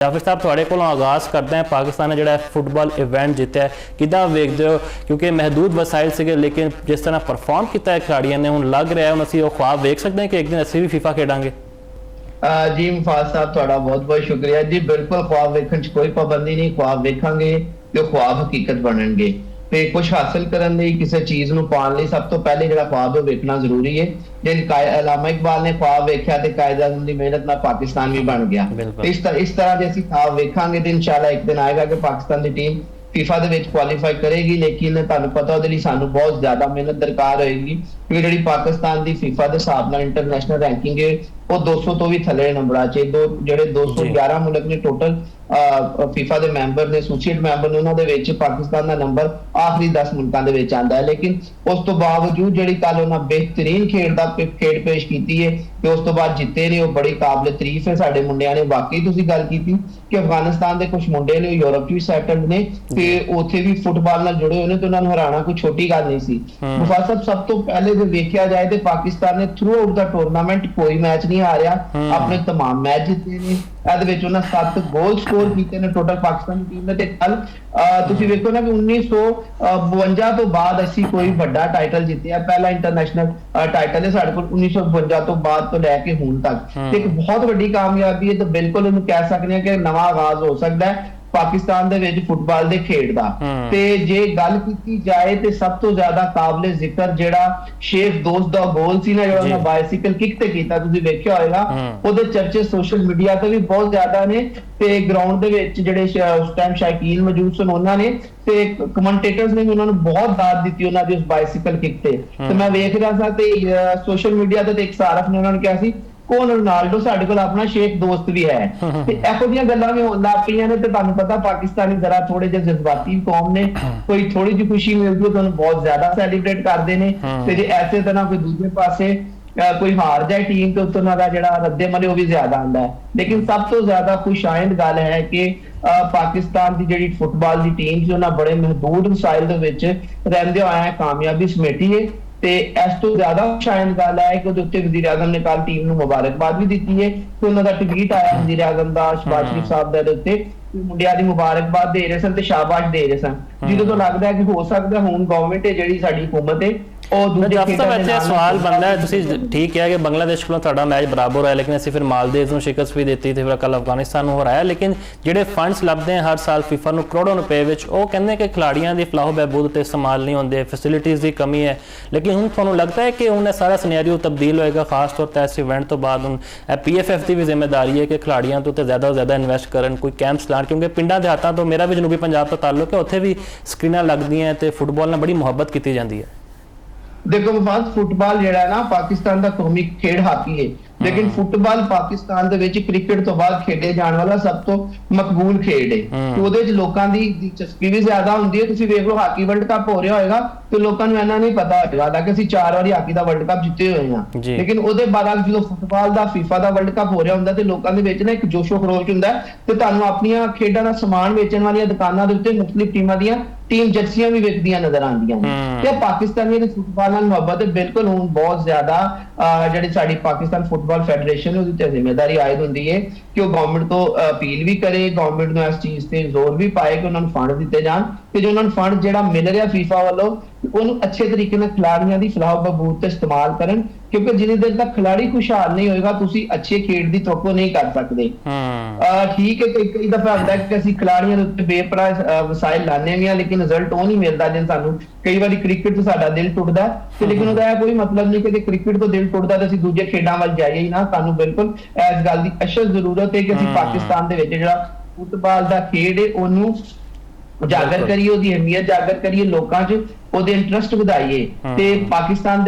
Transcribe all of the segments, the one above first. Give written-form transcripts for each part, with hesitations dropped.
जाफिर साहब थोड़े को आगाज़ करते हैं। पाकिस्तान ने जो फुटबॉल इवेंट जीता है किदा वेखते हो, क्योंकि महदूद वसाइल से लेकिन जिस तरह परफॉर्म किया है खिलाड़ियों ने हूँ लग रहा है हम असी ख्वाब वेख सकते हैं कि एक दिन असी भी फीफा खेडांगे। जी मुफाद साहब थोड़ा बहुत बहुत शुक्रिया जी। बिल्कुल ख्वाब वेखण च कोई पाबंदी नहीं, ख्वाब वेखांगे तो ख्वाब हकीकत बनणगे। ਤੇ ਕੁਝ ਹਾਸਲ ਕਰਨ ਲਈ ਕਿਸੇ ਚੀਜ਼ ਨੂੰ ਪਾਉਣ ਲਈ ਸਭ ਤੋਂ ਪਹਿਲੇ ਜਿਹੜਾ ख्वाब ਉਹ ਵੇਖਣਾ ਜ਼ਰੂਰੀ ਹੈ। ਜੇ ਅਲਾਮਾ ਇਕਬਾਲ ਨੇ ख्वाब ਵੇਖਿਆ ਤੇ ਕਾਇਦ ਆਜ਼ਮ ਦੀ ਮਿਹਨਤ ਨਾਲ ਪਾਕਿਸਤਾਨ ਵੀ ਬਣ ਗਿਆ। ਇਸ ਤਰ੍ਹਾਂ ਜੇ ਅਸੀਂ ख्वाब ਵੇਖਾਂਗੇ ਤੇ ਇਨਸ਼ਾਅੱਲਾ ਇੱਕ ਦਿਨ ਆਏਗਾ ਕਿ ਪਾਕਿਸਤਾਨ ਦੀ ਟੀਮ फीफा ਦੇ ਵਿੱਚ ਕੁਆਲੀਫਾਈ ਕਰੇਗੀ। ਲੇਕਿਨ ਤੁਹਾਨੂੰ ਪਤਾ ਉਹਦੇ ਲਈ ਸਾਨੂੰ ਬਹੁਤ ਜ਼ਿਆਦਾ ਮਿਹਨਤ ਦਰਕਾਰ ਹੋਏਗੀ, ਕਿਉਂਕਿ ਜਿਹੜੀ ਪਾਕਿਸਤਾਨ ਦੀ ਫੀਫਾ ਦੇ ਹਿਸਾਬ ਨਾਲ ਇੰਟਰਨੈਸ਼ਨਲ ਰੈਂਕਿੰਗ ਹੈ ਉਹ 200 ਤੋਂ ਵੀ ਥੱਲੇ ਨੰਬਰਾਂ 'ਚ ਜਿਹੜੇ 211 ਮੁਲਕ ਨੇ ਟੋਟਲ ਫੀਫਾ ਦੇ ਮੈਂਬਰ ਨੇ, ਐਸੋਸੀਏਟ ਮੈਂਬਰ ਨੇ, ਉਹਨਾਂ ਦੇ ਵਿੱਚ ਪਾਕਿਸਤਾਨ ਦਾ ਨੰਬਰ ਆਖਰੀ 10 ਮੁਲਕਾਂ ਦੇ ਵਿੱਚ ਆਂਦਾ ਹੈ। ਲੇਕਿਨ ਉਸ ਤੋਂ ਬਾਵਜੂਦ ਜਿਹੜੀ ਕੱਲ ਉਹਨਾਂ ਬਿਹਤਰੀਨ ਖੇਡ ਪੇਸ਼ ਕੀਤੀ ਹੈ ਤੇ ਉਸ ਤੋਂ ਬਾਅਦ ਜਿੱਤੇ ਨੇ, ਉਹ ਬੜੀ ਕਾਬਲੇ ਤਾਰੀਫ ਹੈ ਸਾਡੇ ਮੁੰਡਿਆਂ ਨੇ। ਵਾਕਈ ਤੁਸੀਂ ਗੱਲ ਕੀਤੀ ਕਿ ਅਫਗਾਨਿਸਤਾਨ ਦੇ ਕੁਝ ਮੁੰਡੇ ਨੇ ਯੂਰਪ 'ਚ ਵੀ ਸੈਟਲਡ ਨੇ ਤੇ ਉੱਥੇ ਵੀ ਫੁੱਟਬਾਲ ਨਾਲ ਜੁੜੇ ਹੋਏ ਨੇ ਤੇ ਉਹਨਾਂ ਨੂੰ ਹਰਾਉਣਾ ਕੋਈ ਛੋਟੀ ਗੱਲ ਨਹੀਂ ਸੀ। ਮੁਫਾਦ ਸਾਹਿਬ ਸਭ ਤੋਂ ਪਹਿਲੇ ਜੇ ਵੇਖਿਆ ਜਾਏ ਤੇ ਪਾਕਿਸਤਾਨ ਨੇ ਥਰੂ ਆਊਟ ਦਾ ਟੂਰਨਾਮੈਂਟ ਕੋਈ ਮੈਚ ਨਹੀਂ ਹਾਰਿਆ, ਆਪਣੇ तमाम मैच जीते ने। ਇਹਦੇ ਵਿੱਚ ਉਹਨਾਂ 7 ਗੋਲ ਸਕੋਰ ਕੀਤੇ ਨੇ ਟੋਟਲ ਪਾਕਿਸਤਾਨ ਦੀ ਟੀਮ ਨੇ। ਤੇ ਕੱਲ ਤੁਸੀਂ ਵੇਖੋ ਨਾ ਕਿ 1952 ਤੋਂ ਬਾਅਦ ਅਸੀਂ ਕੋਈ ਵੱਡਾ ਟਾਈਟਲ ਜਿੱਤਿਆ, ਪਹਿਲਾ ਇੰਟਰਨੈਸ਼ਨਲ ਟਾਈਟਲ ਹੈ ਸਾਡੇ ਕੋਲ 1952 ਤੋਂ ਬਾਅਦ ਤੋਂ ਲੈ ਕੇ ਹੁਣ ਤੱਕ। ਤੇ ਇੱਕ ਬਹੁਤ ਵੱਡੀ ਕਾਮਯਾਬੀ ਹੈ ਤੇ ਬਿਲਕੁਲ ਇਹਨੂੰ ਕਹਿ ਸਕਦੇ ਹਾਂ ਕਿ ਨਵਾਂ ਆਗਾਜ਼ ਹੋ ਸਕਦਾ ਹੈ ਪਾਕਿਸਤਾਨ ਦੇ ਵਿੱਚ ਫੁੱਟਬਾਲ ਦੇ ਖੇਡ ਦਾ। ਤੇ ਜੇ ਗੱਲ ਕੀਤੀ ਜਾਏ ਤੇ ਸਭ ਤੋਂ ਜ਼ਿਆਦਾ ਕਾਬਲੇ ਜ਼ਿਕਰ ਜਿਹੜਾ ਸ਼ੇਖ ਦੋਸਤ ਦਾ ਗੋਲ ਸੀ ਨਾ, ਜਿਹੜਾ ਉਹਨਾਂ ਬਾਈਸਾਈਕਲ ਕਿਕ ਤੇ ਕੀਤਾ, ਤੁਸੀਂ ਵੇਖਿਆ ਹੋਵੇਗਾ, ਉਹਦੇ ਚਰਚੇ ਸੋਸ਼ਲ ਮੀਡੀਆ ਤੇ ਵੀ ਬਹੁਤ ਜ਼ਿਆਦਾ ਨੇ। ਤੇ ਗਰਾਊਂਡ ਦੇ ਵਿੱਚ ਜਿਹੜੇ ਉਸ ਟਾਈਮ ਸ਼ਾਇਕੀਨ ਮੌਜੂਦ ਸਨ ਉਹਨਾਂ ਨੇ ਤੇ ਕਮੈਂਟੇਟਰਸ ਨੇ ਵੀ ਉਹਨਾਂ ਨੂੰ ਬਹੁਤ ਦਾਦ ਦਿੱਤੀ ਉਹਨਾਂ ਦੀ ਉਸ ਬਾਈਸਾਈਕਲ ਕਿਕ ਤੇ। ਤੇ ਮੈਂ ਵੇਖ ਰਿਹਾ ਸਾਂ ਤੇ ਸੋਸ਼ਲ ਮੀਡੀਆ ਤੇ ਇੱਕ ਸਾਰਫ ਨੇ ਉਹਨਾਂ ਨੂੰ ਕਿਹਾ ਸੀ ਕੋਨ ਰੋਨਾਲਡੋ ਸਾਡੇ ਕੋਲ ਆਪਣਾ ਸ਼ੇਖ ਦੋਸਤ ਵੀ ਹੈ। ਤੇ ਇਹੋ ਜਿਹੀਆਂ ਗੱਲਾਂ ਵੀ ਹੋਣ ਲੱਗ ਪਈਆਂ ਨੇ। ਤੇ ਤੁਹਾਨੂੰ ਪਤਾ ਪਾਕਿਸਤਾਨੀ ਜ਼ਰਾ ਥੋੜੇ ਜਿਹੇ ਜਜ਼ਬਾਤੀ ਕੌਮ ਨੇ, ਕੋਈ ਥੋੜੀ ਜਿਹੀ ਖੁਸ਼ੀ ਮਿਲਦੀ ਹੈ ਤੁਹਾਨੂੰ ਬਹੁਤ ਜ਼ਿਆਦਾ ਸੈਲੀਬ੍ਰੇਟ ਕਰਦੇ ਨੇ। ਤੇ ਜੇ ਐਸੇ ਤਰ੍ਹਾਂ ਕੋਈ ਦੂਜੇ ਪਾਸੇ ਕੋਈ ਹਾਰ ਜਾਏ ਟੀਮ ਤੇ ਉੱਤੋਂ ਦਾ ਜਿਹੜਾ ਰੱਦੇ ਮਲੇ ਉਹ ਵੀ ਜ਼ਿਆਦਾ ਆਉਂਦਾ ਹੈ। ਲੇਕਿਨ ਸਭ ਤੋਂ ਜ਼ਿਆਦਾ ਖੁਸ਼ਾਇੰਦ ਗੱਲ ਹੈ ਕਿ ਪਾਕਿਸਤਾਨ ਦੀ ਜਿਹੜੀ ਫੁੱਟਬਾਲ ਦੀ ਟੀਮ ਸੀ ਉਹਨਾਂ ਬੜੇ ਮਹਦੂਦ ਵਸਾਇਲ ਦੇ ਵਿੱਚ ਰਹਿੰਦੇ ਹੋਇਆ ਕਾਮਯਾਬੀ ਸਮੇਟੀ ਹੈ। ਤੇ ਇਸ ਤੋਂ ਜ਼ਿਆਦਾ ਸ਼ਾਇਦ ਗੱਲ ਹੈ ਕਿ ਉਹਦੇ ਉੱਤੇ ਵਜ਼ੀਰ ਆਜ਼ਮ ਨੇ ਕੱਲ ਟੀਮ ਨੂੰ ਮੁਬਾਰਕਬਾਦ ਵੀ ਦਿੱਤੀ ਹੈ ਤੇ ਉਹਨਾਂ ਦਾ ਟਵੀਟ ਆਇਆ ਵਜ਼ੀਰ ਆਜ਼ਮ ਦਾ ਸ਼ਹਿਬਾਜ਼ ਸ਼ਰੀਫ ਸਾਹਿਬ ਦੇ ਉੱਤੇ ਮੁੰਡਿਆਂ ਦੀ ਮੁਬਾਰਕਬਾਦ ਦੇ ਰਹੇ ਸਨ ਤੇ ਸ਼ਾਬਾਸ਼ ਦੇ ਰਹੇ ਸਨ, ਜਿਹਦੇ ਤੋਂ ਲੱਗਦਾ ਹੈ ਕਿ ਹੋ ਸਕਦਾ ਹੁਣ ਗਵਰਨਮੈਂਟ ਹੈ ਜਿਹੜੀ ਸਾਡੀ ਹੁਕੂਮਤ ਹੈ सवाल बनता है। तुसीं ठीक है कि बांग्लादेश को तुहाडा मैच बराबर होया, लेकिन असीं फिर मालदीव्स नूं शिकस्त भी दित्ती ते फिर कल अफगानिस्तान नूं हराया। लेकिन जिहड़े फंड्स लभदे हैं हर साल फीफा नूं करोड़ों रुपए विच, ओह कहंदे कि खिलाड़ियां दी फलाह बहबूद ते इस्तेमाल नहीं होंदे, फैसिलिटीज़ की कमी है। लेकिन हुण तुहानूं लगता है कि हुण सारा सिनेरियो तब्दील होएगा, खास तौर पर इस इवेंट तो बाद हुण PFF की भी जिम्मेदारी है कि खिलाड़ियों तो ज़्यादा तो ज़्यादा इन्वेस्ट करन, कोई कैंप्स लाण, क्योंकि पिंडां देहातां तो मेरा भी जनूबी पंजाब तो ताल्लुक है, उत्थे भी स्क्रीनां लगदियां ते फुटबॉल नाल बड़ी मुहब्बत की जाती है। देखो मुफाद फुटबॉल ਜਿਹੜਾ ਨਾ ਪਾਕਿਸਤਾਨ ਦਾ ਕੌਮੀ ਖੇਡ ਹਾਕੀ ਹੈ, ਲੇਕਿਨ ਫੁੱਟਬਾਲ ਪਾਕਿਸਤਾਨ ਦੇ ਵਿੱਚ ਕ੍ਰਿਕਟ ਤੋਂ ਬਾਅਦ ਖੇਡੇ ਜਾਣ ਵਾਲਾ ਸਭ ਤੋਂ ਮਕਬੂਲ ਖੇਡ ਹੈ। ਤੇ ਉਹਦੇ ਵਿੱਚ ਲੋਕਾਂ ਦੀ ਦਿਲਚਸਪੀ ਵੀ ਜ਼ਿਆਦਾ ਹੁੰਦੀ ਹੈ। ਤੁਸੀਂ ਵੇਖ ਲਓ ਹਾਕੀ ਵਰਲਡ ਕੱਪ ਹੋ ਰਿਹਾ ਹੋਏਗਾ ਤੇ ਲੋਕਾਂ ਨੂੰ ਇਹਨਾਂ ਨਹੀਂ ਪਤਾ ਹੋਏਗਾ, ਹਾਲਾਂਕਿ ਅਸੀਂ 4 ਵਾਰੀ ਹਾਕੀ ਦਾ ਵਰਲਡ ਕੱਪ ਜਿੱਤੇ ਹੋਏ ਹਾਂ। ਲੇਕਿਨ ਉਹਦੇ ਬਾਅਦ ਜਦੋਂ ਫੁੱਟਬਾਲ ਦਾ ਫੀਫਾ ਦਾ ਵਰਲਡ ਕੱਪ ਹੋ ਰਿਹਾ ਹੁੰਦਾ ਤੇ ਲੋਕਾਂ ਦੇ ਵਿੱਚ ਨਾ ਇੱਕ ਜੋਸ਼ੋ ਖਰੋਸ਼ ਹੁੰਦਾ ਤੇ ਤੁਹਾਨੂੰ ਆਪਣੀਆਂ ਖੇਡਾਂ ਦਾ ਸਮਾਨ ਵੇਚਣ ਵਾਲੀਆਂ ਦੁਕਾਨਾਂ ਦੇ ਉੱਤੇ ਮੁxtਲਿਫ ਟੀਮਾਂ ਦੀਆਂ ਟੀਮ ਜਰਸੀਆਂ ਵੀ ਵਿਕਦੀਆਂ ਨਜ਼ਰ ਆਉਂਦੀਆਂ ਨੇ। ਤੇ ਪਾਕਿਸਤਾਨੀਆਂ ਦੀ ਫੁੱਟਬਾਲ ਨਾਲ ਮੁਹੱਬਤ ਬਿਲਕੁਲ ਹੁਣ ਬਹੁਤ ਜ਼ਿਆਦਾ ਜਿਹੜੀ ਸਾਡੀ ਪਾਕਿਸਤਾਨ ਫੁੱਟਬਾਲ ਫੈਡਰੇਸ਼ਨ ਉਹਦੀ ਤੇ ਜ਼ਿੰਮੇਵਾਰੀ ਆਇਦ ਹੁੰਦੀ ਹੈ ਕਿ ਉਹ ਗਵਰਨਮੈਂਟ ਤੋਂ ਅਪੀਲ ਵੀ ਕਰੇ, ਗਵਰਨਮੈਂਟ ਨੂੰ ਇਸ ਚੀਜ਼ ਤੇ ਜ਼ੋਰ ਵੀ ਪਾਏ ਕਿ ਉਹਨਾਂ ਨੂੰ ਫੰਡ ਦਿੱਤੇ ਜਾਣ ਤੇ ਜੋ ਉਹਨਾਂ ਨੂੰ ਫੰਡ ਜਿਹੜਾ ਮਿਲ ਰਿਹਾ ਫੀਫਾ ਵੱਲੋਂ ਉਹਨੂੰ ਅੱਛੇ ਤਰੀਕੇ ਨਾਲ ਖਿਲਾੜੀਆਂ ਦੀ ਫਲਾਹ ਬਹਬੂਦ ਤੇ ਇਸਤੇਮਾਲ ਕਰਨ, ਕਿਉਂਕਿ ਜਿੰਨੀ ਦੇਰ ਤੱਕ ਖਿਲਾੜੀ ਖੁਸ਼ਹਾਲ ਨਹੀਂ ਹੋਏਗਾ ਤੁਸੀਂ ਅੱਛੇ ਖੇਡ ਦੀ ਤੋਕੋ ਨਹੀਂ ਕਰ ਸਕਦੇ। ਠੀਕ ਹੈ ਕਿ ਕਈ ਦਫਾ ਹੁੰਦਾ ਕਿ ਅਸੀਂ ਖਿਲਾੜੀਆਂ ਦੇ ਉੱਤੇ ਬੇਪਨਾਹ ਵਸਾਇਲ ਲਾਣੇ ਵੀ ਆ, ਲੇਕਿਨ ਰਿਜ਼ਲਟ ਉਹ ਨਹੀਂ ਮਿਲਦਾ ਜਿਵੇਂ ਸਾਨੂੰ ਕਈ ਵਾਰੀ ਕ੍ਰਿਕਟ ਤੋਂ ਸਾਡਾ ਦਿਲ ਟੁੱਟਦਾ ਤੇ ਲੇਕਿਨ ਉਹਦਾ ਕੋਈ ਮਤਲਬ ਨਹੀਂ ਕਿ ਕ੍ਰਿਕਟ ਤੋਂ ਦਿਲ ਟੁੱਟਦਾ ਤੇ ਅਸੀਂ ਦੂਜੇ ਖੇਡਾਂ ਵੱਲ ਜਾਈਏ ਹੀ ਨਾ। ਸਾਨੂੰ ਬਿਲਕੁਲ ਇਸ ਗੱਲ ਦੀ ਅਸ਼ਦ ਜ਼ਰੂਰਤ ਹੈ ਕਿ ਅਸੀਂ ਪਾਕਿਸਤਾਨ ਦੇ ਵਿੱਚ ਜਿਹੜਾ ਫੁੱਟਬਾਲ ਦਾ ਖੇਡ ਹੈ ਉਹਨੂੰ ਉਜਾਗਰ ਕਰੀਏ, ਉਹਦੀ ਅਹਿਮੀਅਤ ਉਜਾਗਰ ਕਰੀਏ, ਲੋਕਾਂ 'ਚ ਉਹਦੇ ਇੰਟਰਸਟ ਵਧਾਈਏ। ਤੇ ਪਾਕਿਸਤਾਨ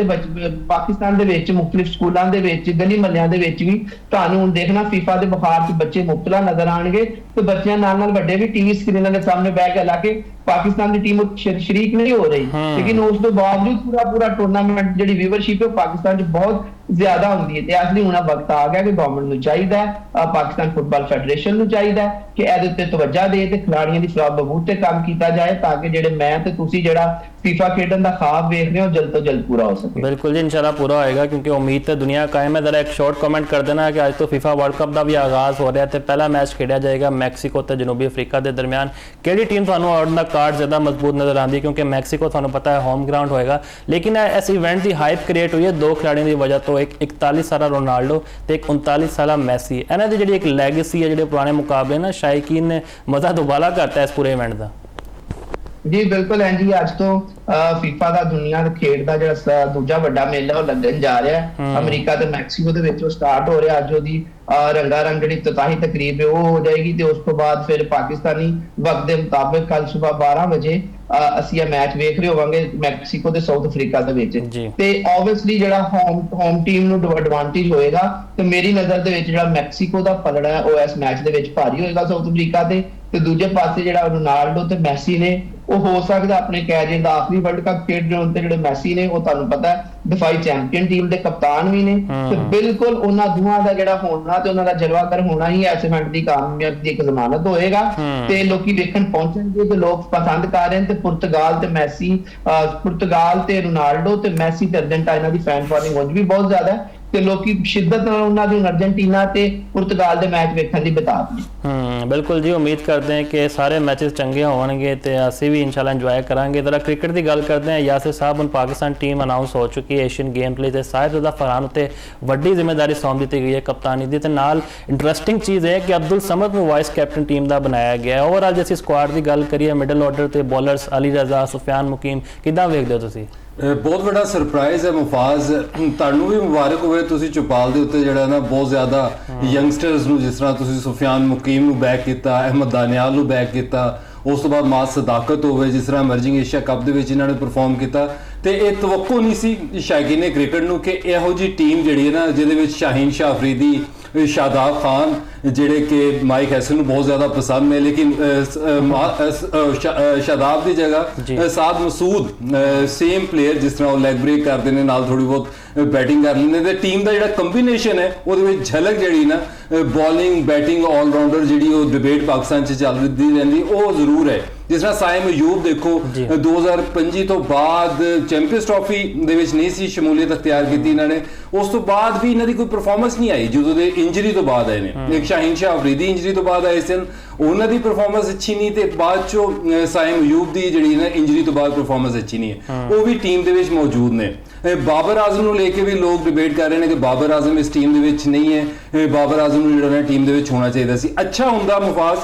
ਦੇ ਵਿੱਚ ਮੁxtਲਿਫ ਸਕੂਲਾਂ ਦੇ ਵਿੱਚ ਗਲੀ ਮਹੱਲਿਆਂ ਦੇ ਵਿੱਚ ਵੀ ਤੁਹਾਨੂੰ ਹੁਣ ਦੇਖਣਾ ਫੀਫਾ ਦੇ ਬੁਖਾਰ 'ਚ ਬੱਚੇ ਮੁਬਤਲਾ ਨਜ਼ਰ ਆਉਣਗੇ ਤੇ ਬੱਚਿਆਂ ਨਾਲ ਵੱਡੇ ਵੀ ਟੀਵੀ ਸਕਰੀਨਾਂ ਦੇ ਸਾਹਮਣੇ ਬਹਿ ਕੇ, ਹਾਲਾਂਕਿ ਪਾਕਿਸਤਾਨ ਦੀ ਟੀਮ ਸ਼ਰੀਕ ਨਹੀਂ ਹੋ ਰਹੀ ਲੇਕਿਨ ਉਸ ਤੋਂ ਬਾਵਜੂਦ ਪੂਰਾ ਟੂਰਨਾਮੈਂਟ ਜਿਹੜੀ ਵੀਵਰਸ਼ਿਪ ਹੈ ਪਾਕਿਸਤਾਨ 'ਚ ਬਹੁਤ ਜ਼ਿਆਦਾ ਹੁੰਦੀ ਹੈ। ਤੇ ਇਸ ਲਈ ਹੁਣ ਵਕਤ ਆ ਗਿਆ ਕਿ ਗਵਰਨਮੈਂਟ ਨੂੰ ਚਾਹੀਦਾ ਹੈ, ਪਾਕਿਸਤਾਨ ਫੁੱਟਬਾਲ ਫੈਡਰੇਸ਼ਨ ਨੂੰ ਚਾਹੀਦਾ ਹੈ ਕਿ ਇਹਦੇ ਉੱਤੇ ਤਵੱਜਾ ਦੇ ਤੇ ਖਿਡਾਰੀਆਂ ਦੀ ਫਲਾਹ ਬਹਬੂਦ ਤੇ ਕੰਮ ਕੀਤਾ ਜਾਏ ਤਾਂ ਕਿ ਜਿਹੜੇ ਮੈਂ ਤੇ ਤੁਸੀਂ ਜਿਹੜਾ ਫੀਫਾ ਖੇਡਣ ਦਾ ਖਾਬ ਵੇਖ ਰਹੇ ਹੋ ਜਲਦ ਤੋਂ ਜਲਦ ਪੂਰਾ ਹੋ ਸਕੇ। ਬਿਲਕੁਲ ਜੀ, ਇਨਸ਼ਾਅੱਲਾ ਪੂਰਾ ਹੋਏਗਾ ਕਿਉਂਕਿ ਉਮੀਦ ਤੇ ਦੁਨੀਆ ਕਾਇਮ ਹੈ। ਜ਼ਰਾ ਇੱਕ ਸ਼ਾਰਟ ਕਮੈਂਟ ਕਰ ਦੇਣਾ ਕਿ ਅੱਜ ਤੋਂ ਫੀਫਾ ਵਰਲਡ ਕੱਪ ਦਾ ਵੀ ਆਗਾਜ਼ ਹੋ ਰਿਹਾ ਤੇ ਪਹਿਲਾ ਮੈਚ ਖੇਡਿਆ ਜਾਏਗਾ ਮੈਕਸੀਕੋ ਤੇ ਜਨੂਬੀ ਅਫਰੀਕਾ ਦੇ ਦਰਮਿਆਨ। ਕਿਹੜੀ ਟੀਮ ਤੁਹਾਨੂੰ ਆਉਟ ਦਾ ਕਾਰਡ ਜ਼ਿਆਦਾ ਮਜ਼ਬੂਤ ਨਜ਼ਰ ਆਉਂਦੀ, ਕਿਉਂਕਿ ਮੈਕਸੀਕੋ ਤੁਹਾਨੂੰ ਪਤਾ ਹੈ ਹੋਮ ਗਰਾਊਂਡ ਹੋਏਗਾ, ਲੇਕਿਨ ਇਸ ਇਵੈਂਟ ਦੀ ਹਾਈਪ ਕ੍ਰੀਏਟ ਹੋਈ ਹੈ ਦੋ ਖਿਡਾਰੀਆਂ ਦੀ ਵਜ੍ਹਾ ਤੋਂ, ਇੱਕ 41 ਸਾਲਾ ਰੋਨਾਲਡੋ ਤੇ ਇੱਕ 39 ਸਾਲਾ ਮੈਸੀ। ਇਹਨਾਂ ਦੀ ਜਿਹੜੀ ਇੱਕ ਲੈਗੇਸੀ ਹੈ, ਜਿਹੜੇ ਪੁਰਾਣੇ ਮੁਕਾਬਲੇ ਨਾ ਸ਼ਾਇਕੀਨ ਨੇ ਮਜ਼ਾ ਦੁਬਾਰਾ ਕਰਤਾ ਇਸ ਪੂਰੇ ਇਵੈਂਟ ਦਾ। ਜੀ ਬਿਲਕੁਲ ਐਂ ਜੀ, ਅੱਜ ਤੋਂ ਫੀਫਾ ਦਾ ਦੁਨੀਆ ਖੇਡ ਦਾ ਜਿਹੜਾ ਦੂਜਾ ਵੱਡਾ ਮੇਲਾ ਉਹ ਲੱਗਣ ਜਾ ਰਿਹਾ ਹੈ ਅਮਰੀਕਾ ਤੇ ਮੈਕਸੀਕੋ ਦੇ ਵਿੱਚ। ਉਹ ਸਟਾਰਟ ਹੋ ਰਿਹਾ ਅੱਜ, ਉਹਦੀ ਰੰਗਾ ਰੰਗ ਜਿਹੜੀ ਇਫਤਤਾਹੀ ਤਕਰੀਬ ਹੈ ਉਹ ਹੋ ਜਾਏਗੀ ਤੇ ਉਸ ਤੋਂ ਬਾਅਦ ਫਿਰ ਪਾਕਿਸਤਾਨੀ ਵਕਤ ਦੇ ਮੁਤਾਬਿਕ ਕੱਲ ਸਵੇਰ 12 ਵਜੇ ਅਸੀਂ ਇਹ ਮੈਚ ਵੇਖ ਰਹੇ ਹੋਵਾਂਗੇ ਮੈਕਸੀਕੋ ਤੇ ਸਾਊਥ ਅਫਰੀਕਾ ਦੇ ਵਿੱਚ। ਤੇ ਆਬਵੀਅਸਲੀ ਜਿਹੜਾ ਹੋਮ ਟੀਮ ਨੂੰ ਐਡਵਾਂਟੇਜ ਹੋਏਗਾ ਤੇ ਮੇਰੀ ਨਜ਼ਰ ਦੇ ਵਿੱਚ ਜਿਹੜਾ ਮੈਕਸੀਕੋ ਦਾ ਪਲੜਾ ਹੈ ਉਹ ਇਸ ਮੈਚ ਦੇ ਵਿੱਚ ਭਾਰੀ ਹੋਏਗਾ ਸਾਊਥ ਅਫਰੀਕਾ ਤੇ ਦੂਜੇ ਪਾਸੇ ਜਿਹੜਾ ਰੋਨਾਲਡੋ ਤੇ ਮੈਸੀ ਨੇ ਉਹ ਹੋ ਸਕਦਾ ਆਪਣੇ ਕੈਰੀਅਰ ਦਾ ਆਖਰੀ ਵਰਲਡ ਕੱਪ ਖੇਡ ਰਹੇ ਹੋਣ ਤੇ ਜਿਹੜੇ ਮੈਸੀ ਨੇ ਉਹ ਤੁਹਾਨੂੰ ਪਤਾ ਦਿਫਾਈ ਚੈਂਪੀਅਨ ਟੀਮ ਦੇ ਕਪਤਾਨ ਵੀ ਨੇ ਤੇ ਬਿਲਕੁਲ ਉਹਨਾਂ ਦੋਹਾਂ ਦਾ ਜਿਹੜਾ ਹੋਣਾ ਤੇ ਉਹਨਾਂ ਦਾ ਜਲਵਾਗਰ ਹੋਣਾ ਹੀ ਇਸ ਇਵੈਂਟ ਦੀ ਕਾਮਯਾਬੀ ਦੀ ਇੱਕ ਜ਼ਮਾਨਤ ਹੋਏਗਾ ਤੇ ਲੋਕੀ ਵੇਖਣ ਪਹੁੰਚਣਗੇ ਤੇ ਲੋਕ ਪਸੰਦ ਕਰ ਰਹੇ ਨੇ। ਤੇ ਪੁਰਤਗਾਲ ਤੇ ਮੈਸੀ, ਪੁਰਤਗਾਲ ਤੇ ਰੋਨਾਲਡੋ ਤੇ ਮੈਸੀ ਤੇ ਅਰਜਨਟਾਈਨਾ ਦੀ ਫੈਨ ਫੋਲੋਇੰਗ ਉਂਝ ਵੀ ਬਹੁਤ ਜ਼ਿਆਦਾ ਹੈ ਤੇ ਲੋਕੀ ਸ਼ਿੱਦਤ ਨਾਲ ਉਹਨਾਂ ਦੀ ਅਰਜਨਟੀਨਾ ਤੇ ਪੁਰਤਗਾਲ ਦੇ ਮੈਚ ਵੇਖਣ ਦੀ ਬਤਾਬ ਨੇ। ਬਿਲਕੁਲ ਜੀ, ਉਮੀਦ ਕਰਦੇ ਹਾਂ ਕਿ ਸਾਰੇ ਮੈਚਸ ਚੰਗੇ ਹੋਣਗੇ ਤੇ ਅਸੀਂ ਵੀ ਇਨਸ਼ਾਅੱਲਾ ਇੰਜੋਏ ਕਰਾਂਗੇ। ਜ਼ਰਾ ਕ੍ਰਿਕਟ ਦੀ ਗੱਲ ਕਰਦੇ ਹਾਂ। ਯਾਸਿਰ ਸਾਹਿਬ, ਹੁਣ ਪਾਕਿਸਤਾਨ ਟੀਮ ਅਨਾਉਂਸ ਹੋ ਚੁੱਕੀ ਹੈ ਏਸ਼ੀਅਨ ਗੇਮਸ ਲਈ ਤੇ ਸਾਹਿਬਜ਼ਾਦਾ ਫਰਹਾਨ ਉੱਤੇ ਵੱਡੀ ਜ਼ਿੰਮੇਵਾਰੀ ਸੌਂਪ ਦਿੱਤੀ ਗਈ ਹੈ ਕਪਤਾਨੀ ਦੀ। ਤੇ ਨਾਲ ਇੰਟਰਸਟਿੰਗ ਚੀਜ਼ ਹੈ ਕਿ ਅਬਦੁਲ ਸਮਦ ਨੂੰ ਵਾਈਸ ਕੈਪਟਨ ਟੀਮ ਦਾ ਬਣਾਇਆ ਗਿਆ ਹੈ। ਓਵਰਆਲ ਜੇ ਅਸੀਂ ਸਕੁਆਡ ਦੀ ਗੱਲ ਕਰੀਏ, ਮਿਡਲ ਆਰਡਰ ਤੇ ਬੋਲਰਸ ਅਲੀ ਰਜ਼ਾ, ਸੁਫਿਆਨ ਮੁਕੀਮ, ਕਿੱਦਾਂ ਵੇਖਦੇ ਹੋ ਤੁਸੀਂ? ਬਹੁਤ ਵੱਡਾ ਸਰਪ੍ਰਾਈਜ਼ ਹੈ ਮੁਫਾਜ਼, ਤੁਹਾਨੂੰ ਵੀ ਮੁਬਾਰਕ ਹੋਵੇ। ਤੁਸੀਂ ਚੌਪਾਲ ਦੇ ਉੱਤੇ ਜਿਹੜਾ ਨਾ ਬਹੁਤ ਜ਼ਿਆਦਾ ਯੰਗਸਟਰਸ ਨੂੰ, ਜਿਸ ਤਰ੍ਹਾਂ ਤੁਸੀਂ ਸੁਫਿਆਨ ਮੁਕੀਮ ਨੂੰ ਬੈਕ ਕੀਤਾ, ਅਹਿਮਦ ਦਾਨਿਆਲ ਨੂੰ ਬੈਕ ਕੀਤਾ, ਉਸ ਤੋਂ ਬਾਅਦ ਮਾਸ ਸਦਾਕਤ ਹੋਵੇ ਜਿਸ ਤਰ੍ਹਾਂ ਅਮਰਜਿੰਗ ਏਸ਼ੀਆ ਕੱਪ ਦੇ ਵਿੱਚ ਇਹਨਾਂ ਨੇ ਪਰਫਾਰਮ ਕੀਤਾ। ਤੇ ਇਹ ਤਵੱਕੋ ਨਹੀਂ ਸੀ ਸ਼ਾਇਕੀਨੇ ਕ੍ਰਿਕਟ ਨੂੰ ਕਿ ਇਹੋ ਜਿਹੀ ਟੀਮ ਜਿਹੜੀ ਹੈ ਨਾ ਜਿਹਦੇ ਵਿੱਚ ਸ਼ਾਹੀਨ ਸ਼ਾਹ ਅਫਰੀਦੀ, शादाब खान ਜਿਹੜੇ ਕਿ ਮਾਈਕ ਹੈਸਨ ਨੂੰ ਬਹੁਤ ਜ਼ਿਆਦਾ ਪਸੰਦ ਨੇ, ਲੇਕਿਨ ਸ਼ਾਦਾਬ ਦੀ ਜਗ੍ਹਾ ਸਾਦ ਮਸੂਦ ਸੇਮ ਪਲੇਅਰ, ਜਿਸ ਤਰ੍ਹਾਂ ਉਹ ਲੈਗ ਬ੍ਰੇਕ ਕਰਦੇ ਨੇ, ਨਾਲ ਥੋੜੀ ਬਹੁਤ ਬੈਟਿੰਗ ਕਰ ਲੈਂਦੇ ਤੇ ਟੀਮ ਦਾ ਜਿਹੜਾ ਕੰਬੀਨੇਸ਼ਨ ਹੈ ਉਹਦੇ ਵਿੱਚ ਝਲਕ ਜਿਹੜੀ ਨਾ ਬੋਲਿੰਗ ਬੈਟਿੰਗ ਆਲਰਾਊਂਡਰ ਜਿਹੜੀ ਉਹ ਡਿਬੇਟ ਪਾਕਿਸਤਾਨ 'ਚ ਚੱਲਦੀ ਰਹਿੰਦੀ ਉਹ ਜ਼ਰੂਰ ਹੈ। ਜਿਸ ਤਰ੍ਹਾਂ ਸਾਇਮ ਅਯੂਬ ਦੇਖੋ 2025 ਤੋਂ ਬਾਅਦ ਚੈਂਪੀਅਨਸ ਟਰਾਫੀ ਦੇ ਵਿੱਚ ਨਹੀਂ ਸੀ ਸ਼ਮੂਲੀਅਤ ਅਖਤਿਆਰ ਕੀਤੀ ਇਹਨਾਂ ਨੇ, ਉਸ ਤੋਂ ਬਾਅਦ ਵੀ ਇਹਨਾਂ ਦੀ ਕੋਈ ਪਰਫਾਰਮੈਂਸ ਨਹੀਂ ਆਈ ਜਦੋਂ ਦੇ ਇੰਜਰੀ ਤੋਂ ਬਾਅਦ ਆਏ ਨੇ। ਇੱਕ ਸ਼ਾਹੀਨ ਸ਼ਾਹ ਅਫਰੀਦੀ ਇੰਜਰੀ ਤੋਂ ਬਾਅਦ ਆਏ ਸਨ, ਉਹਨਾਂ ਦੀ ਪਰਫਾਰਮੈਂਸ ਅੱਛੀ ਨਹੀਂ, ਤੇ ਬਾਅਦ ਚੋਂ ਸਾਇਮ ਅਯੂਬ ਦੀ ਜਿਹੜੀ ਨਾ ਇੰਜਰੀ ਤੋਂ ਬਾਅਦ ਪਰਫਾਰਮੈਂਸ ਅੱਛੀ ਨਹੀਂ ਹੈ, ਉਹ ਵੀ ਟੀਮ ਦੇ ਵਿੱਚ ਮੌਜੂਦ ਨੇ। ਬਾਬਰ ਆਜ਼ਮ ਨੂੰ ਲੈ ਕੇ ਵੀ ਲੋਕ ਡਿਬੇਟ ਕਰ ਰਹੇ ਨੇ ਕਿ ਬਾਬਰ ਆਜ਼ਮ ਇਸ ਟੀਮ ਦੇ ਵਿੱਚ ਨਹੀਂ ਹੈ, ਬਾਬਰ ਆਜ਼ਮ ਨੂੰ ਜਿਹੜਾ ਨਾ ਟੀਮ ਦੇ ਵਿੱਚ ਹੋਣਾ ਚਾਹੀਦਾ ਸੀ। ਅੱਛਾ ਹੁੰਦਾ ਮੁਫਾਜ਼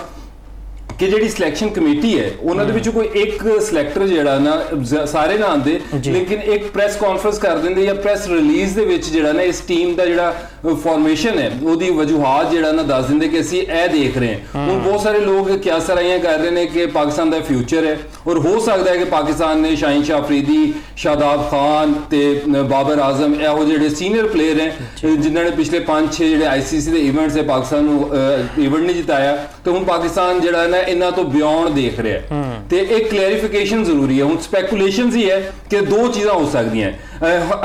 ਕਿ ਜਿਹੜੀ ਸਿਲੈਕਸ਼ਨ ਕਮੇਟੀ ਹੈ ਉਹਨਾਂ ਦੇ ਵਿੱਚ ਕੋਈ ਇੱਕ ਸਿਲੈਕਟਰ ਜਿਹੜਾ ਨਾ ਸਾਰੇ ਨਾ ਆਉਂਦੇ, ਲੇਕਿਨ ਇੱਕ ਪ੍ਰੈਸ ਕਾਨਫਰੰਸ ਕਰ ਦਿੰਦੇ ਜਾਂ ਪ੍ਰੈਸ ਰਿਲੀਜ਼ ਦੇ ਵਿੱਚ ਜਿਹੜਾ ਨਾ ਇਸ ਟੀਮ ਦਾ ਜਿਹੜਾ ਫਾਰਮੇਸ਼ਨ ਹੈ ਉਹਦੀ ਵਜੂਹਾਤ ਜਿਹੜਾ ਨਾ ਦੱਸ ਦਿੰਦੇ ਕਿ ਅਸੀਂ ਇਹ ਦੇਖ ਰਹੇ ਹਾਂ। ਹੁਣ ਬਹੁਤ ਸਾਰੇ ਲੋਕ ਕਿਆਸਰਾਈਆਂ ਕਰ ਰਹੇ ਨੇ ਕਿ ਪਾਕਿਸਤਾਨ ਦਾ ਫਿਊਚਰ ਹੈ, ਔਰ ਹੋ ਸਕਦਾ ਹੈ ਕਿ ਪਾਕਿਸਤਾਨ ਨੇ ਸ਼ਾਹੀਨ ਸ਼ਾਹ ਅਫਰੀਦੀ, ਸ਼ਾਦਾਬ ਖਾਨ ਤੇ ਬਾਬਰ ਆਜ਼ਮ ਇਹੋ ਜਿਹੜੇ ਸੀਨੀਅਰ ਪਲੇਅਰ ਹੈ ਜਿਨ੍ਹਾਂ ਨੇ ਪਿਛਲੇ 5-6 ਜਿਹੜੇ ICC ਦੇ ਇਵੈਂਟਸ ਹੈ ਪਾਕਿਸਤਾਨ ਨੂੰ ਇਵੈਂਟ ਨਹੀਂ ਜਿਤਾਇਆ, ਤੇ ਹੁਣ ਪਾਕਿਸਤਾਨ ਜਿਹੜਾ ਨਾ ਇਹਨਾਂ ਤੋਂ ਬਿਯੋਂਡ ਦੇਖ ਰਿਹਾ ਤੇ ਇੱਕ ਕਲੈਰੀਫਿਕੇਸ਼ਨ ਜ਼ਰੂਰੀ ਹੈ। ਹੁਣ ਸਪੈਕੂਲੇਸ਼ਨਸ ਹੀ ਹੈ ਕਿ ਦੋ ਚੀਜ਼ਾਂ ਹੋ ਸਕਦੀਆਂ।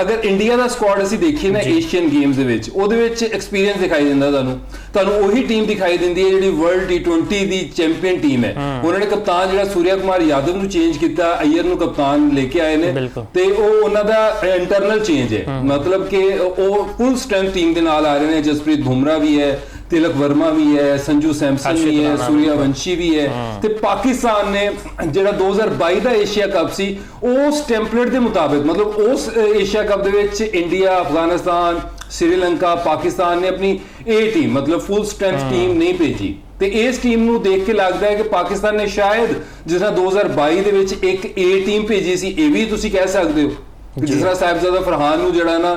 ਅਗਰ ਇੰਡੀਆ ਦਾ ਸਕੁਆਡ ਅਸੀਂ ਦੇਖੀਏ ਨਾ ਏਸ਼ੀਅਨ ਗੇਮਸ ਦੇ ਵਿੱਚ, ਉਹਦੇ ਵਿੱਚ ਐਕਸਪੀਰੀਅੰਸ ਦਿਖਾਈ ਦਿੰਦਾ ਤੁਹਾਨੂੰ ਉਹੀ ਟੀਮ ਦਿਖਾਈ ਦਿੰਦੀ ਹੈ ਜਿਹੜੀ ਵਰਲਡ T20 ਦੀ ਚੈਂਪੀਅਨ ਟੀਮ ਹੈ। ਉਹਨਾਂ ਨੇ ਕਪਤਾਨ ਜਿਹੜਾ ਸੂਰਿਆ ਕੁਮਾਰ ਯਾਦਵ ਨੂੰ ਚੇਂਜ ਕੀਤਾ, ਅਯਰ ਨੂੰ ਕਪਤਾਨ ਲੈ ਕੇ ਆਏ ਨੇ, ਤੇ ਉਹ ਉਹਨਾਂ ਦਾ ਇੰਟਰਨਲ ਚੇਂਜ ਹੈ, ਮਤਲਬ ਕਿ ਉਹ ਫੁੱਲ ਸਟਰੈਂਥ ਟੀਮ ਦੇ ਨਾਲ ਆ ਰਹੇ ਨੇ। ਜਸਪ੍ਰੀਤ ਬੁਮਰਾ ਵੀ ਹੈ, ਤਿਲਕ ਵਰਮਾ ਵੀ ਹੈ, ਸੰਜੂ ਸੈਮਸਨ ਵੀ ਹੈ, ਸੂਰਿਆਵੰਸ਼ੀ ਵੀ ਹੈ, ਤੇ ਪਾਕਿਸਤਾਨ ਨੇ ਜਿਹੜਾ 2022 ਦਾ ਏਸ਼ੀਆ ਕੱਪ ਸੀ ਉਸ ਟੈਂਪਲੇਟ ਦੇ ਮੁਤਾਬਿਕ, ਮਤਲਬ ਉਸ ਏਸ਼ੀਆ ਕੱਪ ਦੇ ਵਿੱਚ ਇੰਡੀਆ, ਅਫਗਾਨਿਸਤਾਨ, ਸ਼੍ਰੀਲੰਕਾ, ਪਾਕਿਸਤਾਨ ਨੇ ਆਪਣੀ A ਟੀਮ ਮਤਲਬ ਫੁੱਲ ਸਟਰੈਂਥ ਟੀਮ ਨਹੀਂ ਭੇਜੀ, ਤੇ ਇਸ ਟੀਮ ਨੂੰ ਦੇਖ ਕੇ ਲੱਗਦਾ ਹੈ ਕਿ ਪਾਕਿਸਤਾਨ ਨੇ ਸ਼ਾਇਦ ਜਿਸ ਤਰ੍ਹਾਂ 2022 ਦੇ ਵਿੱਚ ਇੱਕ A ਟੀਮ ਭੇਜੀ ਸੀ, ਇਹ ਵੀ ਤੁਸੀਂ ਕਹਿ ਸਕਦੇ ਹੋ। ਜਿਸ ਤਰ੍ਹਾਂ ਸਾਹਿਬਜ਼ਾਦਾ ਫਰਹਾਨ ਨੂੰ ਜਿਹੜਾ ਨਾ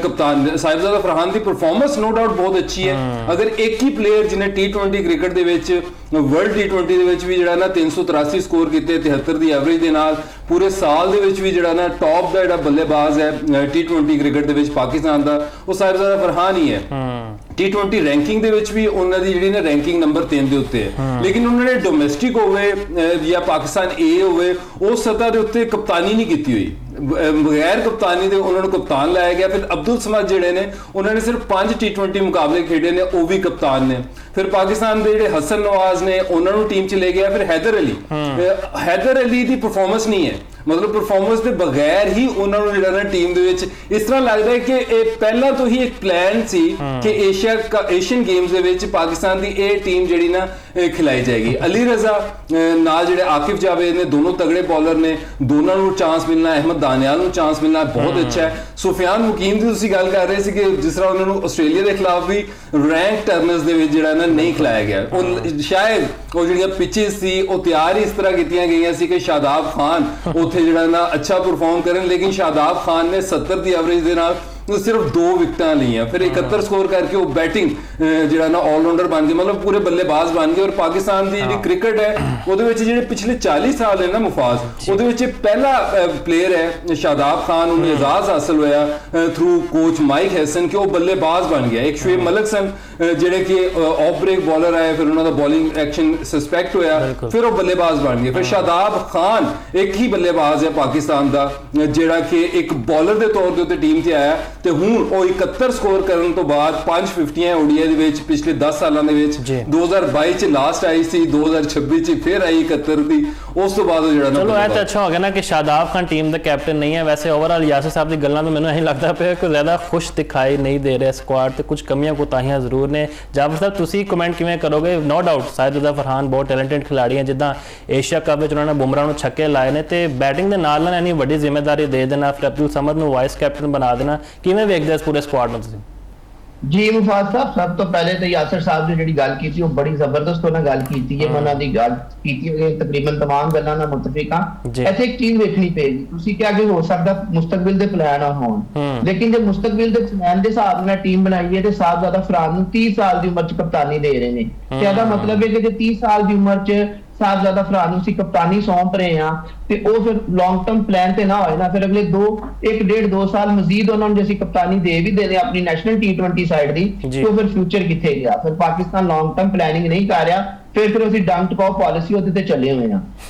ਕਪਤਾਨ, ਸਾਹਿਬਜ਼ਾਦਾ ਫਰਹਾਨ ਦੀ ਪਰਫਾਰਮੈਂਸ ਨੋ ਡਾਊਟ ਬਹੁਤ ਅੱਛੀ ਹੈ। ਅਗਰ ਇੱਕ ਹੀ ਪਲੇਅਰ ਜਿਹਨੇ T20 ਕ੍ਰਿਕਟ ਦੇ ਵਿੱਚ ਵਰਲਡ T20 ਦੇ ਵਿੱਚ ਵੀ ਜਿਹੜਾ ਨਾ 383 ਸਕੋਰ ਕੀਤੇ 73 ਦੀ ਐਵਰੇਜ ਦੇ ਨਾਲ, ਪੂਰੇ ਸਾਲ ਦੇ ਵਿੱਚ ਵੀ ਜਿਹੜਾ ਨਾ ਟੌਪ ਦਾ ਜਿਹੜਾ ਬੱਲੇਬਾਜ਼ ਹੈ T20 ਕ੍ਰਿਕਟ ਦੇ ਵਿੱਚ ਪਾਕਿਸਤਾਨ ਦਾ, ਉਹ ਸਾਹਿਬਜ਼ਾਦਾ ਫਰਹਾਨ ਹੀ ਹੈ। T20 ਰੈਂਕਿੰਗ ਦੇ ਵਿੱਚ ਵੀ ਉਹਨਾਂ ਦੀ ਜਿਹੜੀ ਨਾ ਰੈਂਕਿੰਗ ਨੰਬਰ 3 ਦੇ ਉੱਤੇ ਹੈ, ਲੇਕਿਨ ਉਹਨਾਂ ਨੇ ਡੋਮੈਸਟਿਕ ਹੋਵੇ ਜਾਂ ਪਾਕਿਸਤਾਨ A ਹੋਵੇ ਉਸ ਸਤ੍ਹਾ ਦੇ ਉੱਤੇ ਕਪਤਾਨੀ ਨਹੀਂ ਕੀਤੀ ਹੋਈ। ਬਗੈਰ ਕਪਤਾਨੀ ਦੇ ਉਹਨਾਂ ਨੂੰ ਕਪਤਾਨ ਲਾਇਆ ਗਿਆ। ਫਿਰ ਅਬਦੁਲ ਸਮਦ ਜਿਹੜੇ ਨੇ ਉਹਨਾਂ ਨੇ ਸਿਰਫ 5 T20 ਮੁਕਾਬਲੇ ਖੇਡੇ ਨੇ, ਉਹ ਵੀ ਕਪਤਾਨ ਨੇ। ਫਿਰ ਪਾਕਿਸਤਾਨ ਦੇ ਜਿਹੜੇ ਹਸਨ ਨਵਾਜ਼ ਨੇ ਉਹਨਾਂ ਨੂੰ ਟੀਮ 'ਚ ਲੈ ਗਿਆ। ਫਿਰ ਹੈਦਰ ਅਲੀ ਦੀ ਪਰਫਾਰਮੈਂਸ ਨਹੀਂ ਹੈ, ਮਤਲਬ ਪਰਫਾਰਮੈਂਸ ਦੇ ਬਗੈਰ ਹੀ ਉਹਨਾਂ ਨੂੰ ਜਿਹੜਾ ਨਾ ਟੀਮ ਦੇ ਵਿੱਚ ਇਸ ਤਰ੍ਹਾਂ ਲੱਗਦਾ ਹੈ ਕਿ ਇਹ ਪਹਿਲਾਂ ਤੋਂ ਹੀ ਇੱਕ ਪਲਾਨ ਸੀ ਕਿ ਏਸ਼ੀਅਨ ਗੇਮਸ ਦੇ ਵਿੱਚ ਪਾਕਿਸਤਾਨ ਦੀ ਇਹ ਟੀਮ ਜਿਹੜੀ ਨਾ ਖਿਲਾਈ ਜਾਏਗੀ। ਅਲੀ ਰਜ਼ਾ ਨਾਲ ਜਿਹੜੇ ਆਕਿਫ ਜਾਵੇਦ ਨੇ, ਦੋਨੋਂ ਤਗੜੇ ਬॉलर ਨੇ, ਦੋਨਾਂ ਨੂੰ ਚਾਂਸ ਮਿਲਣਾ, ਅਹਿਮਦ ਦਾਨਿਆਲ ਨੂੰ ਚਾਂਸ ਮਿਲਣਾ ਬਹੁਤ ਅੱਛਾ ਹੈ। ਸੁਫਿਆਨ ਮੁਕੀਮ ਦੀ ਤੁਸੀਂ ਗੱਲ ਕਰ ਰਹੇ ਸੀ ਕਿ ਜਿਸ ਤਰ੍ਹਾਂ ਉਹਨਾਂ ਨੂੰ ਆਸਟ੍ਰੇਲੀਆ ਦੇ ਖਿਲਾਫ ਵੀ ਰੈਂਕ ਟਰਨਰਸ ਦੇ ਵਿੱਚ ਜਿਹੜਾ ਨਾ ਨਹੀਂ ਖਿਲਾਇਆ ਗਿਆ, ਉਹ ਸ਼ਾਇਦ ਉਹ ਜਿਹੜੀਆਂ ਪਿਚਿਸ ਸੀ ਉਹ ਤਿਆਰ ਹੀ ਇਸ ਤਰ੍ਹਾਂ ਕੀਤੀਆਂ ਗਈਆਂ ਸੀ ਕਿ ਸ਼ਾਦਾਬ ਖਾਨ ਉੱਥੇ ਜਿਹੜਾ ਨਾ ਅੱਛਾ ਪਰਫਾਰਮ ਕਰਨ, ਲੇਕਿਨ ਸ਼ਾਦਾਬ ਖਾਨ ਨੇ 70 ਦੀ ਐਵਰੇਜ ਦੇ ਨਾਲ ਸਿਰਫ 2 ਵਿਕਟਾਂ ਲਈਆਂ, ਫਿਰ 71 ਸਕੋਰ ਕਰਕੇ ਉਹ ਬੈਟਿੰਗ ਜਿਹੜਾ ਨਾ ਆਲਰਾਊਂਡਰ ਬਣ ਗਏ, ਮਤਲਬ ਪੂਰੇ ਬੱਲੇਬਾਜ਼ ਬਣ ਗਏ। ਔਰ ਪਾਕਿਸਤਾਨ ਦੀ ਜਿਹੜੀ ਕ੍ਰਿਕਟ ਹੈ ਉਹਦੇ ਵਿੱਚ ਜਿਹੜੇ ਪਿਛਲੇ 40 ਸਾਲ ਹੈ ਨਾ ਮੁਫਾਜ਼, ਉਹਦੇ ਵਿੱਚ ਪਹਿਲਾ ਪਲੇਅਰ ਹੈ ਸ਼ਾਦਾਬ ਖਾਨ, ਉਹਨੂੰ ਇਜਾਜ਼ ਹਾਸਲ ਹੋਇਆ ਥਰੂ ਕੋਚ ਮਾਈਕ ਹੈਸਨ ਕਿ ਉਹ ਬੱਲੇਬਾਜ਼ ਬਣ ਗਿਆ। ਇੱਕ ਸ਼ੁਏਬ ਮਲਕ ਸਨ ਜਿਹੜੇ ਕਿ ਆਫ ਬ੍ਰੇਕ ਬॉलर ਆਏ, ਫਿਰ ਉਹਨਾਂ ਦਾ ਬੋਲਿੰਗ ਐਕਸ਼ਨ ਸਸਪੈਕਟ ਹੋਇਆ, ਫਿਰ ਉਹ ਬੱਲੇਬਾਜ਼ ਬਣ ਗਏ। ਫਿਰ ਸ਼ਾਦਾਬ ਖਾਨ ਇੱਕ ਹੀ ਬੱਲੇਬਾਜ਼ ਹੈ ਪਾਕਿਸਤਾਨ ਦਾ ਜਿਹੜਾ ਕਿ ਇੱਕ ਬॉलर ਦੇ ਤੌਰ ਦੇ ਉੱਤੇ ਟੀਮ ਤੇ ਆਇਆ, ਤੇ ਹੁਣ ਉਹ 71 ਸਕੋਰ ਕਰਨ ਤੋਂ ਬਾਅਦ 5 50 ਓਡੀਆਈ ਦੇ ਵਿੱਚ ਪਿਛਲੇ 10 ਸਾਲਾਂ ਦੇ ਵਿੱਚ 2022 ਚ ਲਾਸਟ ਆਈ ਸੀ, 2026 ਚ ਫਿਰ ਆਈ 71 ਦੀ, ਉਸ ਤੋਂ ਬਾਅਦ ਜਿਹੜਾ ਨਾ ਚਲੋ ਇਹ ਤਾਂ ਅੱਛਾ ਹੋ ਗਿਆ ਨਾ ਕਿ ਸ਼ਾਦਾਬ ਖਾਨ ਟੀਮ ਦਾ ਕੈਪਟਨ ਨਹੀਂ ਹੈ। ਵੈਸੇ ਓਵਰਆਲ ਯਾਸਿਰ ਸਾਹਿਬ ਦੀ ਗੱਲਾਂ ਤੋਂ ਮੈਨੂੰ ਇਹੀ ਲੱਗਦਾ ਪਿਆ ਕਿ ਜ਼ਿਆਦਾ ਖੁਸ਼ ਦਿਖਾਈ ਨਹੀਂ ਦੇ ਰਿਹਾ ਸਕੁਆਡ ਤੇ ਕੁਝ ਕਮੀਆਂ ਕੋਤਾਹੀਆਂ ਜ਼ਰੂਰ ਨੇ। ਜਾਫਰ ਸਾਹਿਬ ਤੁਸੀਂ ਕਮੈਂਟ ਕਿਵੇਂ ਕਰੋਗੇ? ਨੋ ਡਾਊਟ ਸਾਇਦ ਫਰਹਾਨ ਬਹੁਤ ਟੈਲੈਂਟਡ ਖਿਡਾਰੀ ਹੈ, ਜਿੱਦਾਂ ਏਸ਼ੀਆ ਕੱਪ ਵਿੱਚ ਉਹਨਾਂ ਨੇ ਬੁਮਰਾਹ ਨੂੰ ਛੱਕੇ ਲਾਏ ਨੇ ਤੇ ਬੈਟਿੰਗ ਦੇ ਨਾਲ ਨਾਲ ਇੰਨੀ ਵੱਡੀ ਜ਼ਿੰਮੇਵਾਰੀ ਦੇ ਦੇਣਾ, ਫਿਰ ਅਬਦੁਲ ਸਮਦ ਨੂੰ ਵਾਈਸ ਕੈਪਟਨ ਬਣਾ ਦੇਣਾ, ਕਿਵੇਂ ਵੇਖਦੇ ਇਸ ਪੂਰੇ ਸਕੁਆਡ ਨੂੰ ਤੁਸੀਂ? ਜੀ ਮੁਫਾਜ਼ ਸਾਹਿਬ, ਸਭ ਤੋਂ ਪਹਿਲੇ ਤਾਂ ਯਾਸਰ ਸਾਹਿਬ ਨੇ ਜਿਹੜੀ ਗੱਲ ਕੀਤੀ ਉਹ ਬੜੀ ਜ਼ਬਰਦਸਤ ਉਹਨਾਂ ਗੱਲ ਕੀਤੀ ਹੈ। ਉਹਨਾਂ ਦੀ ਗੱਲ ਕੀਤੀ ਹੋਈ ਤਕਰੀਬਨ तमाम ਗੱਲਾਂ ਨਾਲ ਮੁਤਫਿਕ ਹਾਂ। ਐਸੇ ਇੱਕ ਚੀਜ਼ ਵੇਖਣੀ ਪਏਗੀ, ਤੁਸੀਂ ਕਿਹਾ ਕਿ ਹੋ ਸਕਦਾ ਮੁਸਤਕਬਲ ਦੇ ਪਲਾਨ ਹੋਣ, ਲੇਕਿਨ ਜੇ ਮੁਸਤਕਬਲ ਦੇ ਪਲਾਨ ਦੇ ਹਿਸਾਬ ਨਾਲ ਟੀਮ ਬਣਾਈ ਹੈ ਤੇ ਸਾਹਿਬਜ਼ਾਦਾ ਫਰਾਨ ਨੂੰ 30 ਸਾਲ ਦੀ ਉਮਰ 'ਚ ਕਪਤਾਨੀ ਦੇ ਰਹੇ ਨੇ, ਤੇ ਇਹਦਾ ਮਤਲਬ ਹੈ ਕਿ ਜੇ 30 ਸਾਲ ਦੀ ਉਮਰ 'ਚ ਸਾਹਿਬਜ਼ਾਦਾ ਫਰਾਨ ਨੂੰ ਅਸੀਂ ਕਪਤਾਨੀ ਸੌਂਪ ਰਹੇ ਹਾਂ ਤੇ ਉਹ ਫਿਰ ਲੌਂਗ ਟਰਮ ਪਲਾਨ ਤੇ ਨਾ ਹੋਏ ਨਾ, ਫਿਰ ਅਗਲੇ 1.5-2 ਸਾਲ ਮਜ਼ੀਦ ਉਹਨਾਂ ਨੂੰ ਜੇ ਅਸੀਂ ਕਪਤਾਨੀ ਦੇ ਵੀ ਦੇਣੇ ਆਪਣੀ ਨੈਸ਼ਨਲ T20 ਸਾਈਡ ਦੀ, तो फिर फ्यूचर किथे गया? फिर पाकिस्तान लॉन्ग टर्म प्लानिंग नहीं कर रहा, फिर ਅਸੀਂ ਡੰਕ ਟਾਪ ਪਾਲਿਸੀ ਉਹਦੇ ਤੇ ਚੱਲੇ ਹੋਏ ਆ।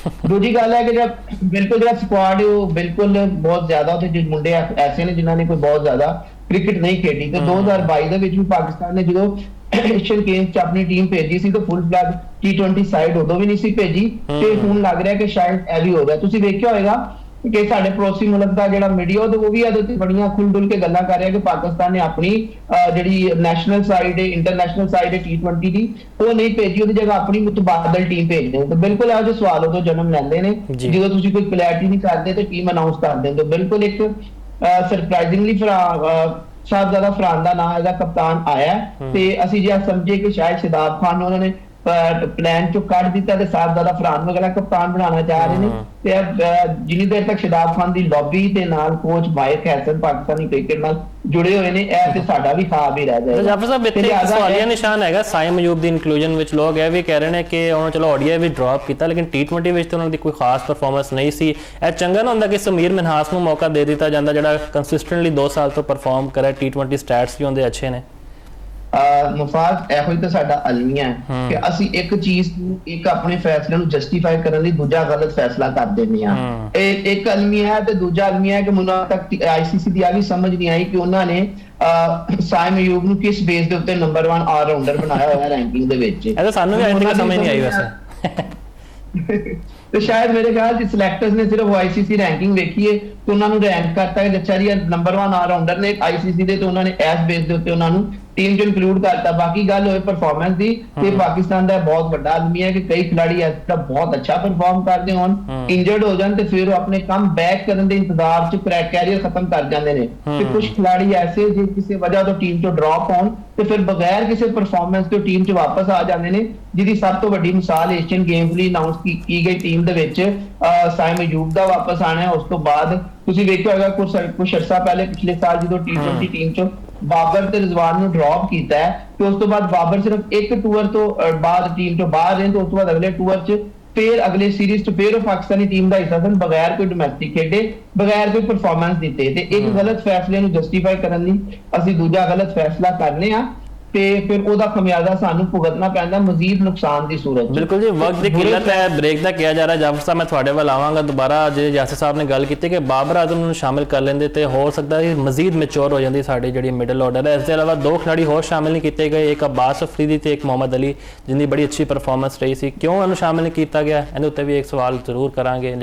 ਦੂਜੀ ਗੱਲ ਹੈ ਕਿ ਜਦ ਬਿਲਕੁਲ ਜਿਹੜਾ ਸਕੁਆਡ ਉਹ ਬਿਲਕੁਲ ਬਹੁਤ ਜ਼ਿਆਦਾ ਉਹਦੇ ਜਿਹੜੇ ਮੁੰਡੇ ਐਸੇ ਨੇ ਜਿਨ੍ਹਾਂ ਨੇ ਕੋਈ ਬਹੁਤ ਜ਼ਿਆਦਾ ਕ੍ਰਿਕਟ ਨਹੀਂ ਖੇਡੀ, ਤੇ 2022 ਦੇ ਵਿੱਚ ਵੀ ਪਾਕਿਸਤਾਨ ਨੇ ਜਦੋਂ ਏਸ਼ੀਅਨ ਗੇਮਸ 'ਚ ਆਪਣੀ ਟੀਮ ਭੇਜੀ ਸੀ ਤਾਂ ਫੁੱਲ ਫਲੈਗ T20 ਸਾਈਡ ਉਦੋਂ ਵੀ ਨਹੀਂ ਸੀ ਭੇਜੀ, ਤੇ ਹੁਣ ਲੱਗ ਰਿਹਾ ਕਿ ਸ਼ਾਇਦ ਇਹ ਵੀ ਹੋ ਗਿਆ। ਤੁਸੀਂ ਵੇਖਿਆ ਹੋਏਗਾ ਕਿ ਸਾਡੇ ਪੜੋਸੀ ਮੁਲਕ ਦਾ ਜਿਹੜਾ ਮੀਡੀਆ ਉਹ ਵੀ ਇਹਦੇ ਤੇ ਬੜੀਆਂ ਖੁੱਲ-ਡੁੱਲ ਕੇ ਗੱਲਾਂ ਕਰ ਰਿਹਾ ਕਿ ਪਾਕਿਸਤਾਨ ਨੇ ਆਪਣੀ ਜਿਹੜੀ ਨੈਸ਼ਨਲ ਸਾਈਡ ਹੈ, ਇੰਟਰਨੈਸ਼ਨਲ ਸਾਈਡ ਹੈ T20 ਦੀ, ਉਹ ਨਹੀਂ ਭੇਜੀ, ਉਹਦੀ ਜਗ੍ਹਾ ਆਪਣੀ ਮੁਤਬਾਦਲ ਟੀਮ ਭੇਜਦੇ ਹੋ। ਤਾਂ ਬਿਲਕੁਲ ਇਹੋ ਜਿਹੇ ਸਵਾਲ ਉਦੋਂ ਜਨਮ ਲੈਂਦੇ ਨੇ ਜਦੋਂ ਤੁਸੀਂ ਕੋਈ ਕਲੈਰਿਟੀ ਨਹੀਂ ਕਰਦੇ ਤੇ ਟੀਮ ਅਨਾਉਂਸ ਕਰ ਦਿੰਦੇ ਹੋ। ਬਿਲਕੁਲ ਇੱਕ ਸਰਪ੍ਰਾਈਜ਼ਿੰਗਲੀ ਸਾਹਿਬਜ਼ਾਦਾ ਫਰਾਨ ਦਾ ਨਾਮ ਇਹਦਾ ਕਪਤਾਨ ਆਇਆ, ਤੇ ਅਸੀਂ ਜੇ ਸਮਝੇ ਕਿ ਸ਼ਾਇਦ ਸ਼ਾਦਾਬ ਖਾਨ ਉਹਨਾਂ ਨੇ ਪਲਾਨ ਚੋਂ ਕੱਢ ਦਿੱਤਾ ਤੇ ਸਾਹਿਬਜ਼ਾਦਾ ਫਰਾਨ ਨੂੰ ਅਗਲਾ ਕਪਤਾਨ ਬਣਾਉਣਾ ਚਾਹ ਰਹੇ ਨੇ, ਤੇ ਜਿੰਨੀ ਦੇਰ ਤੱਕ ਸ਼ਾਦਾਬ ਖਾਨ ਦੀ ਲੌਬੀ ਤੇ ਨਾਲ ਕੋਚ ਮਾਇਕ ਹੈਸਨ ਪਾਕਿਸਤਾਨੀ ਕ੍ਰਿਕਟ ਨਾਲ ਜੁੜੇ ਹੋਏ ਨੇ, ਇਹ ਤੇ ਸਾਡਾ ਵੀ ਖਾਬ ਹੀ ਰਹਿ ਜਾਏਗਾ। ਜਾਫਰ ਸਾਹਿਬ ਇੱਥੇ ਸਵਾਲੀਆ ਨਿਸ਼ਾਨ ਹੈਗਾ ਸਾਇਮ ਅਯੂਬ ਦੀ ਇਨਕਲੂਜਨ ਵਿੱਚ। ਲੋਕ ਇਹ ਵੀ ਕਹਿ ਰਹੇ ਨੇ ਕਿ ਉਹਨਾਂ ਚਲੋ ਓਡੀਆਈ ਵੀ ਡ੍ਰੌਪ ਕੀਤਾ ਲੇਕਿਨ T20 ਵਿੱਚ ਤਾਂ ਉਹਨਾਂ ਦੀ ਕੋਈ ਖਾਸ ਪਰਫਾਰਮੈਂਸ ਨਹੀਂ ਸੀ। ਇਹ ਚੰਗਾ ਨਾ ਹੁੰਦਾ ਕਿ ਸਮੀਰ ਮਿਨਹਾਸ ਨੂੰ ਮੌਕਾ ਦੇ ਦਿੱਤਾ ਜਾਂਦਾ ਜਿਹੜਾ ਕੰਸਿਸਟੈਂਟਲੀ 2 ਸਾਲ ਤੋਂ ਪਰਫਾਰਮ ਕਰੇ, T20 ਸਟੈਟਸ ਵੀ ਉਹਦੇ ਅੱਛੇ ਨੇ। ਮੁਫਾਜ਼ ਇਹੋ ਹੀ ਤਾਂ ਸਾਡਾ ਅਲਮੀਆ ਹੈ ਕਿ ਅਸੀਂ ਇੱਕ ਚੀਜ਼ ਨੂੰ ਇੱਕ ਆਪਣੇ ਫੈਸਲੇ ਨੂੰ ਜਸਟੀਫਾਈ ਕਰਨ ਲਈ ਦੂਜਾ ਗਲਤ ਫੈਸਲਾ ਕਰ ਦਿੰਦੇ ਆ। ਇਹ ਇੱਕ ਅਲਮੀਆ ਹੈ ਤੇ ਦੂਜਾ ਅਲਮੀਆ ਹੈ ਕਿ ਮੈਨੂੰ ਤੱਕ ICC ਦੀ ਆ ਵੀ ਸਮਝ ਨਹੀਂ ਆਈ ਕਿ ਉਹਨਾਂ ਨੇ ਸਾਇਮ ਅਯੂਬ ਨੂੰ ਕਿਸ ਬੇਸ ਦੇ ਉੱਤੇ ਨੰਬਰ 1 ਆਲਰਾਊਂਡਰ ਬਣਾਇਆ ਹੋਇਆ ਰੈਂਕਿੰਗ ਦੇ ਵਿੱਚ। ਇਹ ਤਾਂ ਸਾਨੂੰ ਵੀ ਅਜੇ ਤੱਕ ਸਮਝ ਨਹੀਂ ਆਈ ਵੈਸੇ। ਤੇ ਸ਼ਾਇਦ ਮੇਰੇ ਖਿਆਲ ਚ ਸਿਲੈਕਟਰਸ ਨੇ ਸਿਰਫ ICC ਰੈਂਕਿੰਗ ਵੇਖੀਏ ਤੇ ਉਹਨਾਂ ਨੂੰ ਰੈਂਕ ਕਰਤਾ ਕਿ ਅੱਛਾ ਜੀ ਨੰਬਰ 1 ਆਲਰਾਊਂਡਰ ਨੇ ICC ਦੇ, ਤੇ ਉਹਨਾਂ ਨੇ ਇਸ ਬੇਸ ਦੇ ਉੱਤੇ ਉਹਨਾਂ ਨੂੰ ਟੀਮ ਚ ਇਨਕਲੂਡ ਕਰਤਾ। ਬਾਕੀ ਗੱਲ ਹੋਏ ਪਰਫਾਰਮੈਂਸ ਦੀ, ਤੇ ਪਾਕਿਸਤਾਨ ਦਾ ਬਹੁਤ ਵੱਡਾ ਆਦਮੀ ਹੈ ਕਿ ਕਈ ਖਿਡਾਰੀ ਇਸ ਤਰ੍ਹਾਂ ਬਹੁਤ ਅੱਛਾ ਪਰਫਾਰਮ ਕਰਦੇ ਹੋਣ, ਇੰਜਰਡ ਹੋ ਜਾਣ ਤੇ ਫਿਰ ਉਹ ਆਪਣੇ ਕੰਮ ਬੈਕ ਕਰਨ ਦੇ ਇੰਤਜ਼ਾਰ ਚ ਕੈਰੀਅਰ ਖਤਮ ਕਰ ਜਾਂਦੇ ਨੇ, ਤੇ ਕੁਝ ਖਿਡਾਰੀ ਐਸੇ ਜੇ ਕਿਸੇ ਵਜ੍ਹਾ ਤੋਂ ਟੀਮ ਤੋਂ ਡ੍ਰੌਪ ਹੋਣ ਤੇ ਫਿਰ ਬਗੈਰ ਕਿਸੇ ਪਰਫਾਰਮੈਂਸ ਤੋਂ ਟੀਮ ਚ ਵਾਪਸ ਆ ਜਾਂਦੇ ਨੇ, ਜਿਹਦੀ ਸਭ ਤੋਂ ਵੱਡੀ ਮਿਸਾਲ ਏਸ਼ੀਅਨ ਗੇਮਸ ਲਈ ਅਨਾਉਂਸ ਕੀ ਗਈ ਟੀਮ ਦੇ ਵਿੱਚ ਸਾਇਮ ਅਯੂਬ ਦਾ ਵਾਪਸ ਆਣਾ। ਉਸ ਤੋਂ ਬਾਅਦ ਤੁਸੀਂ ਵੇਖਿਆ ਹੋਵੇਗਾ ਕੁਝ ਅਰਸਾ ਪਹਿਲੇ ਪਿਛਲੇ ਸਾਲ ਜਦੋਂ T20 ਟੀਮ ਚੋਂ ਬਾਬਰ ਤੇ ਰਿਜ਼ਵਾਨ ਨੂੰ ਡ੍ਰੌਪ ਕੀਤਾ ਹੈ, ਤੇ ਉਸ ਤੋਂ ਬਾਅਦ ਬਾਬਰ ਸਿਰਫ ਇੱਕ ਟੂਰ ਤੋਂ ਬਾਅਦ ਟੀਮ ਤੋਂ ਬਾਹਰ ਰਹੇ, ਤੇ ਉਸ ਤੋਂ ਬਾਅਦ ਅਗਲੇ ਟੂਰ 'ਚ ਫਿਰ ਅਗਲੇ ਸੀਰੀਜ਼ 'ਚ ਫਿਰ ਉਹ ਪਾਕਿਸਤਾਨੀ ਟੀਮ ਦਾ ਹਿੱਸਾ ਸਨ, ਬਗੈਰ ਕੋਈ ਡੋਮੈਸਟਿਕ ਖੇਡੇ, ਬਗੈਰ ਕੋਈ ਪਰਫਾਰਮੈਂਸ ਦਿੱਤੇ। ਤੇ ਇੱਕ ਗਲਤ ਫੈਸਲੇ ਨੂੰ ਜਸਟੀਫਾਈ ਕਰਨ ਲਈ ਅਸੀਂ ਦੂਜਾ ਗਲਤ ਫੈਸਲਾ ਕਰਨੇ ਆ, ਤੇ ਫਿਰ ਉਹਦਾ ਖਮਿਆਜ਼ਾ ਸਾਨੂੰ ਭੁਗਤਣਾ ਪੈਂਦਾ ਮਜ਼ੀਦ ਨੁਕਸਾਨ ਦੀ ਸੂਰਤ। ਬਿਲਕੁਲ ਜੀ, ਵਕਤ ਦੀ ਕਿੱਲਤ ਹੈ, ਬ੍ਰੇਕ ਦਾ ਕਿਹਾ ਜਾ ਰਿਹਾ। ਜਾਫਰ ਸਾਹਿਬ ਮੈਂ ਤੁਹਾਡੇ ਵੱਲ ਆਵਾਂਗਾ ਦੁਬਾਰਾ। ਜੇ ਯਾਸਿਰ ਸਾਹਿਬ ਨੇ ਗੱਲ ਕੀਤੀ ਕਿ ਬਾਬਰ ਆਜ਼ਮ ਨੂੰ ਸ਼ਾਮਿਲ ਕਰ ਲੈਂਦੇ ਤੇ ਹੋ ਸਕਦਾ ਹੈ ਮਜ਼ੀਦ ਮੈਚੁਰ ਹੋ ਜਾਂਦੀ ਸਾਡੀ ਜਿਹੜੀ ਮਿਡਲ ਆਰਡਰ ਹੈ। ਇਸ ਦੇ ਇਲਾਵਾ 2 ਖਿਡਾਰੀ ਹੋਰ ਸ਼ਾਮਿਲ ਨਹੀਂ ਕੀਤੇ ਗਏ, ਇੱਕ ਅਬਾਸ ਅਫਰੀਦੀ ਤੇ ਇੱਕ ਮੁਹੰਮਦ ਅਲੀ, ਜਿਨ੍ਹਾਂ ਦੀ ਬੜੀ ਅੱਛੀ ਪਰਫਾਰਮੈਂਸ ਰਹੀ ਸੀ। ਕਿਉਂ ਇਹਨੂੰ ਸ਼ਾਮਿਲ ਨਹੀਂ ਕੀਤਾ ਗਿਆ, ਇਹਦੇ ਉੱਤੇ ਵੀ ਇੱਕ ਸਵਾਲ ਜ਼ਰੂਰ ਕਰਾਂਗੇ।